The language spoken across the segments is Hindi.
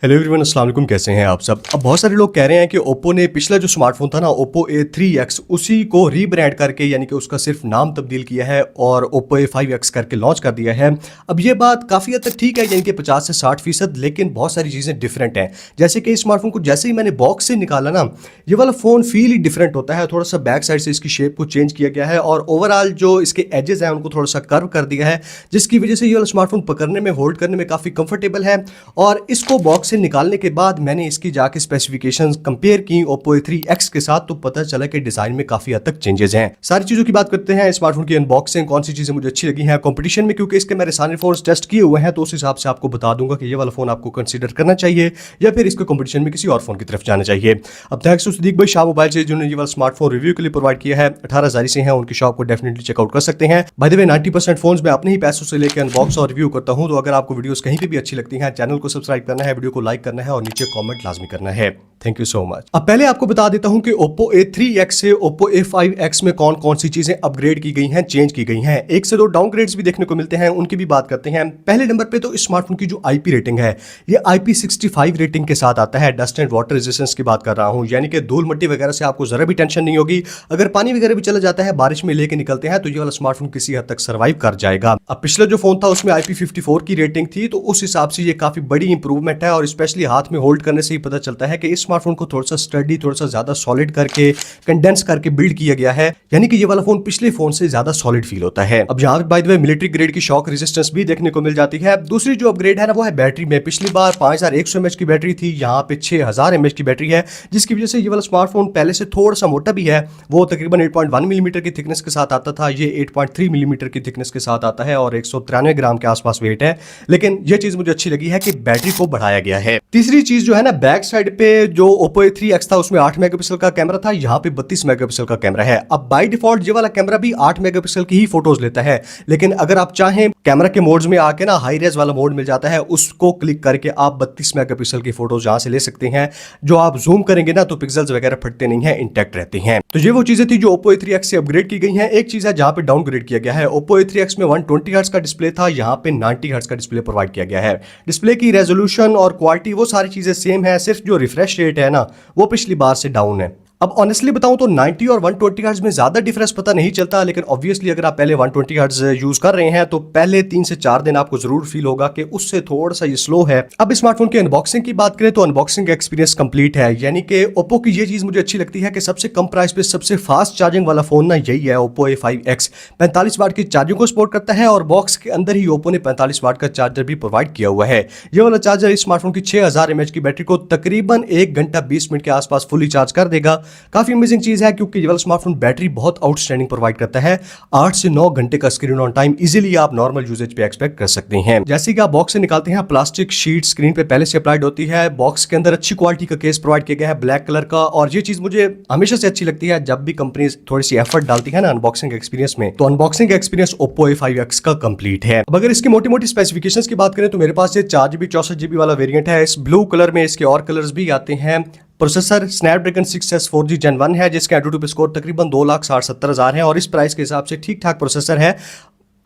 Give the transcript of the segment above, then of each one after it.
हेलो एवरीवन, अस्सलाम वालेकुम। कैसे हैं आप सब। अब बहुत सारे लोग कह रहे हैं कि ओप्पो ने पिछला जो स्मार्टफोन था ना, ओप्पो A3X, उसी को रीब्रांड करके यानी कि उसका सिर्फ नाम तब्दील किया है और ओप्पो A5X करके लॉन्च कर दिया है। अब ये बात काफ़ी हद तक ठीक है, यानी कि 50 से 60%, लेकिन बहुत सारी चीज़ें डिफरेंट हैं। जैसे कि इस स्मार्टफोन को जैसे ही मैंने बॉक्स से निकाला ना, ये वाला फ़ोन फील ही डिफरेंट होता है। थोड़ा सा बैक साइड से इसकी शेप को चेंज किया गया है और ओवरऑल जो इसके एजेस हैं उनको थोड़ा सा कर्व कर दिया है, जिसकी वजह से ये वाला स्मार्टफोन पकड़ने में, होल्ड करने में काफ़ी कंफर्टेबल है। और इसको बॉक्स से निकालने के बाद मैंने इसकी जाके स्पेसिफिकेशंस कंपेयर की ओप्पो A3X के साथ, तो पता चला कि डिजाइन में काफी हद तक चेंजेस हैं। सारी चीजों की बात करते हैं, स्मार्टफोन की अनबॉक्सिंग, कौन सी चीजें मुझे अच्छी लगी हैं कंपटीशन में, क्योंकि इसके मैंने सारे फोन टेस्ट किए हुए हैं, तो उस हिसाब से आपको बता दूंगा कि ये वाला फोन आपको कंसीडर करना चाहिए या फिर इसको कंपटीशन में किसी और फोन की तरफ जाना चाहिए। अब थैंक्स टू सिद्दीक भाई शाह मोबाइल से, जिन्होंने ये वाला स्मार्टफोन रिव्यू के लिए प्रोवाइड किया है। 18 जारी से हैं, उनकी शॉप को डेफिनेटली चेकआउट कर सकते हैं। बाय द वे 90% फोन्स मैं अपने ही पैसों से लेकर अनबॉक्स और रिव्यू करता हूं, तो अगर आपको वीडियोस कहीं पे भी अच्छी लगती हैं, चैनल को सब्सक्राइब करना है, वीडियो को लाइक करना है और नीचे कमेंट लाजमी करना है। Thank you so much. अब पहले आपको बता देता हूं कि ओप्पो A3X से ओप्पो A5X में कौन कौन सी चीजें अपग्रेड की गई हैं, चेंज की गई हैं। एक से दो डाउनग्रेड्स भी देखने को मिलते हैं, उनकी भी बात करते हैं। पहले नंबर पे तो इस स्मार्टफोन की जो IP रेटिंग है, ये IP65 रेटिंग के साथ आता है। डस्ट एंड वाटर रेजिस्टेंस की बात कर रहा हूं, यानी कि धूल मिट्टी वगैरह से आपको जरा भी टेंशन नहीं होगी। अगर पानी वगैरह भी चला जाता है, बारिश में लेके निकलते हैं, तो ये वाला स्मार्टफोन किसी हद तक सर्वाइव कर जाएगा। अब पिछला जो फोन था उसमें IP54 की रेटिंग थी, तो उस हिसाब से ये काफी बड़ी इंप्रूवमेंट है। और स्पेशली हाथ में होल्ड करने से ही पता चलता है कि इस स्मार्टफोन को थोड़ा सा स्टडी, थोड़ा सा ज्यादा सॉलिड करके, कंडेंस करके बिल्ड किया गया है, यानी कि ये वाला फोन पिछले फोन से ज्यादा सॉलिड फील होता है। अब यहाँ पे by the way military grade की शॉक रेजिस्टेंस भी देखने को मिल जाती है। दूसरी जो अपग्रेड है ना, वो है बैटरी में। पिछली बार 5100 mAh की बैटरी थी, यहाँ पे 6000 mAh की बैटरी है, जिसकी वजह से ये वाला स्मार्टफोन पहले से थोड़ा सा मोटा भी है। वो तकरीबन 8.1 मिलीमीटर की थिकनेस के साथ आता था, ये 8.3 मिलीमीटर की थिकनेस के साथ आता है और 193 ग्राम के आसपास वेट है। लेकिन ये चीज मुझे अच्छी लगी है कि बैटरी को बढ़ाया गया है। तीसरी चीज जो है ना, बैक साइड पे जो ओप्पो A3X था उसमें 8 मेगापिक्सल का कैमरा था, यहाँ पे 32 मेगापिक्सल का कैमरा है। अब बाय डिफॉल्ट ये वाला कैमरा भी 8 मेगापिक्सल की ही फोटोज लेता है, लेकिन अगर आप चाहें कैमरा के मोड्स में आके ना, हाई रेज वाला मोड मिल जाता है, उसको क्लिक करके आप 32 मेगापिक्सल की फोटोज यहां से ले सकते हैं। जो आप जूम करेंगे ना, तो पिक्सल्स वगैरह फटते नहीं है, इंटैक्ट रहते हैं। तो ये वो चीजें थी जो ओप्पो A3X से अपग्रेड की गई हैं। एक चीज है जहां पे डाउनग्रेड किया गया है। ओप्पो A3X में 120 हर्ट्ज का डिस्प्ले था, यहाँ पे 90 हर्ट्ज का डिस्प्ले प्रोवाइड किया गया है। डिस्प्ले की रेजोल्यूशन और क्वालिटी वो सारी चीजें सेम है, सिर्फ जो रिफ्रेश रेट है ना, वो पिछली बार से डाउन है। अब ऑनेस्टली बताऊं तो 90 और 120 हर्ट्ज में ज्यादा डिफरेंस पता नहीं चलता, लेकिन ऑब्वियसली अगर आप पहले 120 हर्ट्ज यूज कर रहे हैं तो पहले 3 से 4 दिन आपको जरूर फील होगा कि उससे थोड़ा सा ये स्लो है। अब स्मार्टफोन की अनबॉक्सिंग की बात करें तो अनबॉक्सिंग एक्सपीरियंस कंप्लीट है, यानी कि ओप्पो की ये चीज मुझे अच्छी लगती है कि सबसे कम प्राइस पे सबसे फास्ट चार्जिंग वाला फोन ना यही है। ओप्पो A5X 45 वाट की चार्जिंग को सपोर्ट करता है और बॉक्स के अंदर ही ओप्पो ने 45 वाट का चार्जर भी प्रोवाइड किया हुआ है। ये वाला चार्जर इस स्मार्टफोन की 6000 mAh की बैटरी को तकरीबन 1 घंटा 20 मिनट के आसपास फुली चार्ज कर देगा। काफी अमेजिंग चीज है, क्योंकि ये वाला स्मार्टफोन बैटरी बहुत आउटस्टैंडिंग प्रोवाइड करता है। 8 से 9 घंटे का स्क्रीन ऑन टाइम इजीली आप नॉर्मल यूजेज पे एक्सपेक्ट कर सकते हैं। जैसे कि आप बॉक्स से निकालते हैं, प्लास्टिक शीट स्क्रीन पे पहले से अप्लाइड होती है। बॉक्स के अंदर अच्छी क्वालिटी का केस प्रोवाइड किया गया है, ब्लैक कलर का, और ये चीज मुझे हमेशा से अच्छी लगती है जब भी कंपनी थोड़ी सी एफर्ट डालती है ना अनबॉक्सिंग एक्सपीरियंस में। तो अनबॉक्सिंग एक्सपीरियंस ओप्पो A5X का कंप्लीट है। अब अगर इसकी मोटी मोटी स्पेसिफिकेशंस की बात करें तो मेरे पास ये 4GB 64GB वाला वेरिएंट है। इस ब्लू कलर में इसके और कलर्स भी आते हैं। Processor Snapdragon 6S 4G Gen 1 है, जिसका एंट्री पे स्कोर तकरीबन 2,60,70,000 है और इस प्राइस के हिसाब से ठीक ठाक प्रोसेसर है।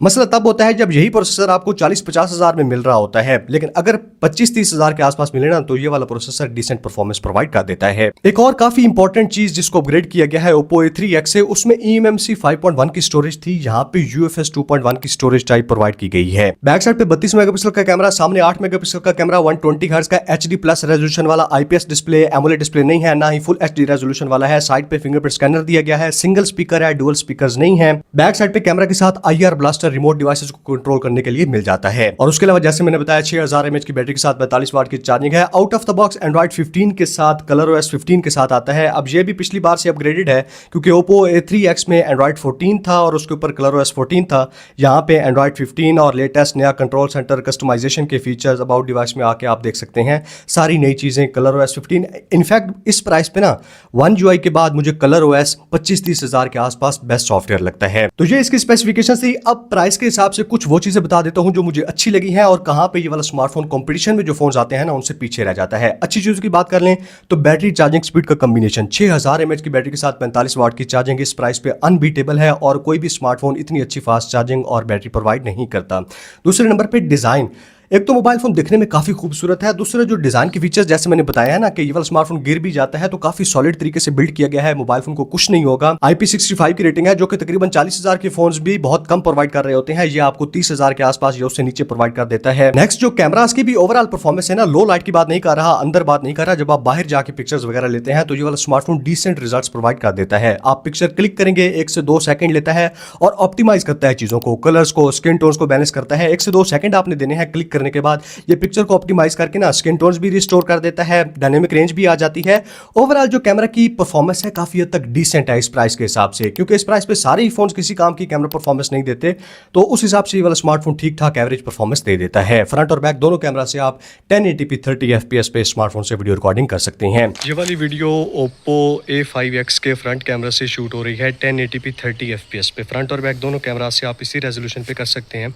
मसला तब होता है जब यही प्रोसेसर आपको 40-50 हज़ार में मिल रहा होता है, लेकिन अगर 25-30 हज़ार के आसपास मिले ना, तो ये वाला प्रोसेसर डिसेंट परफॉर्मेंस प्रोवाइड कर देता है। एक और काफी इंपॉर्टेंट चीज जिसको अपग्रेड किया गया है ओप्पो A3X से, उसमें eMMC 5.1 की स्टोरेज थी, यहाँ पे UFS 2.1 की स्टोरेज टाइप प्रोवाइड की गई है। बैक साइड पे 32 मेगापिक्सल का कैमरा, सामने 8 मेगापिक्सल का कैमरा, 120 हर्ट्ज का HD+ रेजोल्यूशन वाला IPS डिस्प्ले, एमोलेड डिस्प्ले नहीं है, ना ही फुल HD रेजोल्यूशन वाला है। साइड पे फिंगरप्रिंट स्कैनर दिया गया है, सिंगल स्पीकर है, डुअल स्पीकर्स नहीं है। बैक साइड पे कैमरा के साथ IR ब्लास्टर रिमोट डिवाइसेस को कंट्रोल करने के लिए मिल जाता है। और उसके अलावा जैसे मैंने बताया 6000 mAh की बैटरी के साथ 42 वाट की चार्जिंग है। Out of the box Android 15 के साथ, ColorOS 15 के साथ आता है। अब ये भी पिछली बार से अपग्रेडेड है, क्योंकि ओप्पो A3X में एंड्रॉइड 14 था और उसके ऊपर ColorOS 14 था। यहाँ पे एंड्रॉइड 15 और लेटेस्ट नया कंट्रोल सेंटर कस्टमाइजेशन के फीचर्स अबाउट डिवाइस में आके आप देख सकते हैं। सारी नई चीजें ColorOS 15। इनफैक्ट इस प्राइस पे ना One UI के बाद मुझे ColorOS 25-30 हज़ार के आसपास बेस्ट सॉफ्टवेयर लगता है। तो ये इसकी स्पेसिफिकेशन थी। अब प्राइस के हिसाब से कुछ वो चीजें बता देता हूं जो मुझे अच्छी लगी हैं और कहां पे ये वाला स्मार्टफोन कंपटीशन में जो फोन्स आते हैं ना, उनसे पीछे रह जाता है। अच्छी चीजों की बात कर लें तो बैटरी चार्जिंग स्पीड का कॉम्बिनेशन 6000 mAh की बैटरी के साथ 45 वाट की चार्जिंग इस प्राइस पे अनबीटेबल है और कोई भी स्मार्टफोन इतनी अच्छी फास्ट चार्जिंग और बैटरी प्रोवाइड नहीं करता। दूसरे नंबर पे डिजाइन, एक तो मोबाइल फोन दिखने में काफी खूबसूरत है, दूसरा जो डिजाइन के फीचर्स जैसे मैंने बताया है ना कि ये वाला स्मार्टफोन गिर भी जाता है तो काफी सॉलिड तरीके से बिल्ड किया गया है, मोबाइल फोन को कुछ नहीं होगा। IP65 की रेटिंग है जो कि तकरीबन 40,000 के फोन्स भी बहुत कम प्रोवाइड कर रहे होते हैं, ये आपको 30,000 के आसपास या उससे नीचे प्रोवाइड कर देता है। नेक्स्ट जो कैमरास की भी ओवरऑल परफॉर्मेंस है ना, लो लाइट की बात नहीं कर रहा, अंदर बात नहीं कर रहा, जब आप बाहर जाके पिक्चर्स वगैरह लेते हैं तो ये वाला स्मार्टफोन डिसेंट रिजल्ट्स प्रोवाइड कर देता है। आप पिक्चर क्लिक करेंगे 1 से 2 सेकंड लेता है और ऑप्टिमाइज करता है चीजों को, कलर्स को, स्किन टोन्स को बैलेंस करता है। 1 से 2 सेकंड आपने देने हैं क्लिक करने के बाद, ये पिक्चर को ऑप्टिमाइज करके ना स्किन टोन्स भी रिस्टोर कर देता है, डायनेमिक रेंज भी आ जाती है। ओवरऑल जो कैमरा की परफॉर्मेंस है काफी हद तक डिसेंट है इस प्राइस के हिसाब से, क्योंकि इस प्राइस पे सारे ही फोन्स किसी काम की कैमरा परफॉर्मेंस नहीं देते, तो उस हिसाब से ये वाला स्मार्टफोन ठीक ठाक एवरेज परफॉर्मेंस दे देता है। फ्रंट और बैक दोनों कैमरा से आप 1080p 30 fps पे स्मार्टफोन से वीडियो रिकॉर्डिंग कर सकते हैं। ये वाली वीडियो Oppo A5X के फ्रंट कैमरा से शूट हो रही है 1080p 30 fps पे। फ्रंट और बैक दोनों कैमरा से आप इसी रेजोल्यूशन पे कर सकते हैं।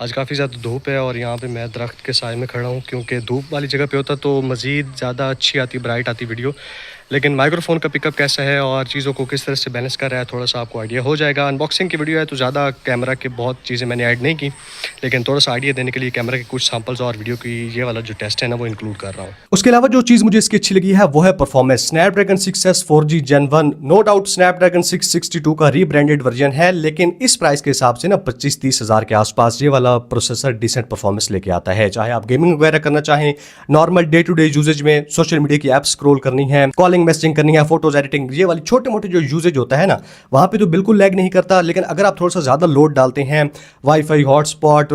आज काफ़ी ज़्यादा धूप है और यहाँ पे मैं दरख्त के साए में खड़ा हूँ, क्योंकि धूप वाली जगह पे होता तो मज़ीद ज़्यादा अच्छी आती, ब्राइट आती वीडियो। लेकिन माइक्रोफोन का पिकअप कैसा है और चीज़ों को किस तरह से बैलेंस कर रहा है, थोड़ा सा आपको आइडिया हो जाएगा। अनबॉक्सिंग की वीडियो है तो ज़्यादा कैमरा की बहुत चीज़ें मैंने ऐड नहीं की, लेकिन थोड़ा सा आइडिया देने के लिए कैमरा के कुछ सैंपल्स और वीडियो की ये वाला जो टेस्ट है ना वो इंक्लूड कर रहा हूँ। उसके अलावा जो चीज़ मुझे इसकी अच्छी लगी है वो है performance. Snapdragon 6S 4G Gen 1 no doubt Snapdragon 662 का रीब्रांडेड वर्जन है, लेकिन इस प्राइस के हिसाब से ना 25-30 हज़ार के आसपास ये वाला प्रोसेसर डिसेंट परफॉर्मेंस लेके आता है। चाहे आप गेमिंग वगैरह करना चाहें, normal day to day usages में सोशल मीडिया की ऐप स्क्रॉल करनी है, कॉलिंग मैसेजिंग करनी है, फोटोज एडिटिंग, ये वाली छोटे मोटे जो यूजेज होता है ना वहाँ पे तो बिल्कुल लैग नहीं करता। लेकिन अगर आप थोड़ा सा ज़्यादा लोड डालते हैं, वाईफाई, हॉटस्पॉट,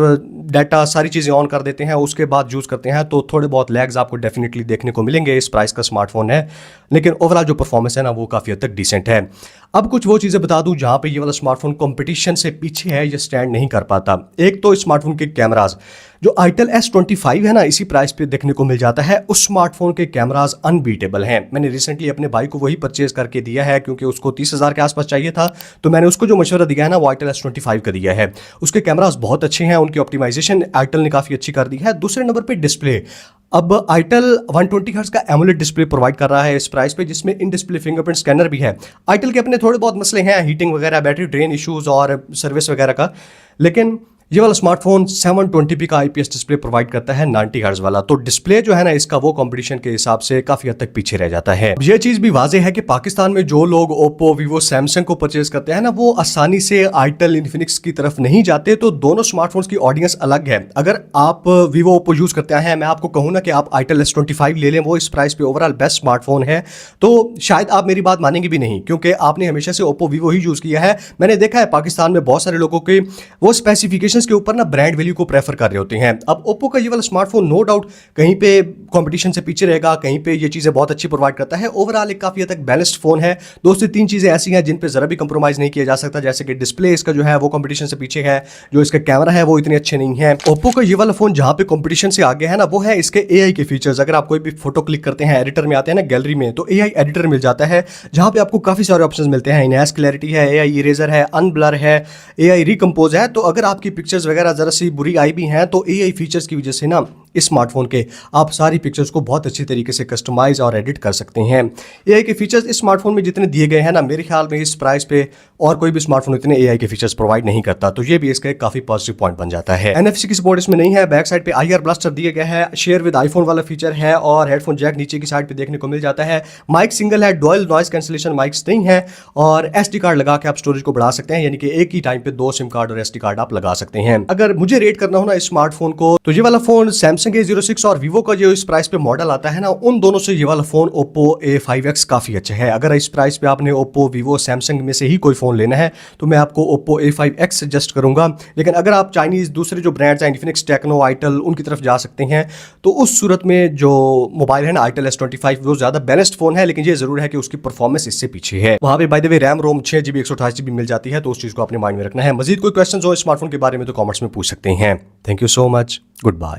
डाटा, सारी चीज़ें ऑन कर देते हैं, उसके बाद यूज़ करते हैं, तो थोड़े बहुत लैग्स आपको डेफिनेटली देखने को मिलेंगे। इस प्राइस का स्मार्टफोन है, लेकिन ओवरऑल जो परफॉर्मेंस है ना वो काफ़ी हद तक डिसेंट है। अब कुछ वो चीज़ें बता दूं जहाँ पे ये वाला स्मार्टफोन कंपटीशन से पीछे है, ये स्टैंड नहीं कर पाता। एक तो स्मार्टफोन के कैमराज, जो आइटल S25 है ना इसी प्राइस पे देखने को मिल जाता है, उस स्मार्टफोन के कैमराज अनबीटेबल हैं। मैंने रिसेंटली अपने भाई को वही परचेज करके दिया है, क्योंकि उसको 30,000 के आसपास चाहिए था, तो मैंने उसको जो मशवरा दिया है ना वो आइटल S25 का दिया है। उसके कैमराज बहुत अच्छे हैं, उनकी ऑप्टिमाइजेशन आइटल ने काफ़ी अच्छी कर दी है। दूसरे नंबर पर डिस्प्ले, अब आइटल 120 हर्ट्ज का एमोलेड डिस्प्ले प्रोवाइड कर रहा है इस प्राइस पे, जिसमें इन डिस्प्ले फिंगरप्रिंट स्कैनर भी है। आइटल के अपने थोड़े बहुत मसले हैं, हीटिंग वगैरह, बैटरी ड्रेन इश्यूज और सर्विस वगैरह का, लेकिन ये वाला स्मार्टफोन 720p का IPS डिस्प्ले प्रोवाइड करता है 90 हर्ट्ज वाला, तो डिस्प्ले जो है ना इसका वो कंपटीशन के हिसाब से काफी हद तक पीछे रह जाता है। ये चीज भी वाजे है कि पाकिस्तान में जो लोग ओप्पो, वीवो, सैमसंग को परचेज करते हैं ना वो आसानी से आइटल, इन्फिनिक्स की तरफ नहीं जाते, तो दोनों स्मार्टफोन्स की ऑडियंस अलग है। अगर आप वीवो, ओप्पो यूज करते हैं, मैं आपको कहूँ ना कि आप आइटल S25 ले लें, वो इस प्राइस पे ओवरऑल बेस्ट स्मार्टफोन है, तो शायद आप मेरी बात मानेंगे भी नहीं, क्योंकि आपने हमेशा से ओप्पो, वीवो ही यूज किया है। मैंने देखा है पाकिस्तान में बहुत सारे लोगों के वो स्पेसिफिकेशंस के ऊपर ना ब्रांड वैल्यू को प्रेफर कर रहे होते हैं। अब ओप्पो का ये वाला स्मार्टफोन नो डाउट कहीं पे कंपटीशन से पीछे रहेगा, कहीं पे ये चीजें बहुत अच्छी प्रोवाइड करता है। ओवरऑल एक काफी हद तक बैलेंस्ड फोन है। 2 से 3 चीजें ऐसी हैं जिन पे जरा भी कंप्रोमाइज नहीं किया जा सकता, जैसे कि डिस्प्ले इसका जो है वो कंपटीशन से पीछे है, जो इसका कैमरा है वो इतने अच्छे नहीं है। ओप्पो का ये वाला फोन जहां पे कंपटीशन से आगे है ना वो है इसके AI के फीचर्स। अगर आप कोई भी फोटो क्लिक करते हैं, एडिटर में आते हैं ना, गैलरी में, तो AI एडिटर मिल जाता है जहां पे आपको काफी सारे ऑप्शंस मिलते हैं। इनहैंस क्लैरिटी है, AI इरेजर है, अनब्लर है, AI रिकम्पोज है। तो अगर आपकी पिक्चर्स वगैरह जरा सी बुरी आई भी हैं तो AI फीचर्स की वजह से ना इस स्मार्टफोन के आप सारी पिक्चर्स को बहुत अच्छी तरीके से कस्टमाइज और एडिट कर सकते हैं। AI के फीचर्स इस स्मार्टफोन में जितने दिए गए हैं ना, मेरे ख्याल में इस प्राइस पे और कोई भी स्मार्टफोन इतने AI के फीचर्स प्रोवाइड नहीं करता, तो ये भी इसका एक काफी पॉजिटिव पॉइंट बन जाता है। NFC की सपोर्ट इसमें नहीं है, बैक साइड पे IR ब्लास्टर दिया गया है, शेयर विद आईफोन वाला फीचर है, और हेडफोन जैक नीचे की साइड पे देखने को मिल जाता है। माइक सिंगल है, डुअल नॉइस कैंसिलेशन माइक्स नहीं है, और SD कार्ड लगा के आप स्टोरेज को बढ़ा सकते हैं, यानी कि एक ही टाइम पे 2 सिम कार्ड और SD कार्ड आप लगा सकते हैं। अगर मुझे रेट करना हो ना इस स्मार्टफोन को, तो ये वाला फोन सैमसंग A06 और वीवो का जो इस प्राइस पे मॉडल आता है ना, उन दोनों से ये वाला फोन ओप्पो A5X काफी अच्छा है। अगर इस प्राइस पे आपने ओप्पो, वीवो, सैमसंग में से ही कोई फोन लेना है तो मैं आपको ओप्पो A5X सजेस्ट करूंगा। लेकिन अगर आप चाइनीज दूसरे जो ब्रांड्स हैं, इन्फिनिक्स, टेक्नो, आइटल, उनकी तरफ जा सकते हैं, तो उस सूरत में जो मोबाइल है ना आइटल S25 वो ज्यादा बेस्ट फोन है, लेकिन ये जरूर है कि उसकी परफॉर्मेंस इससे पीछे है। वहां पे by the way RAM ROM 6GB 128GB मिल जाती है, तो उस चीज को अपने माइंड में रखना है। मजीद कोई क्वेश्चन हो इस स्मार्टफोन के बारे में तो कॉमेंट्स में पूछ सकते हैं। Thank you so much, good bye.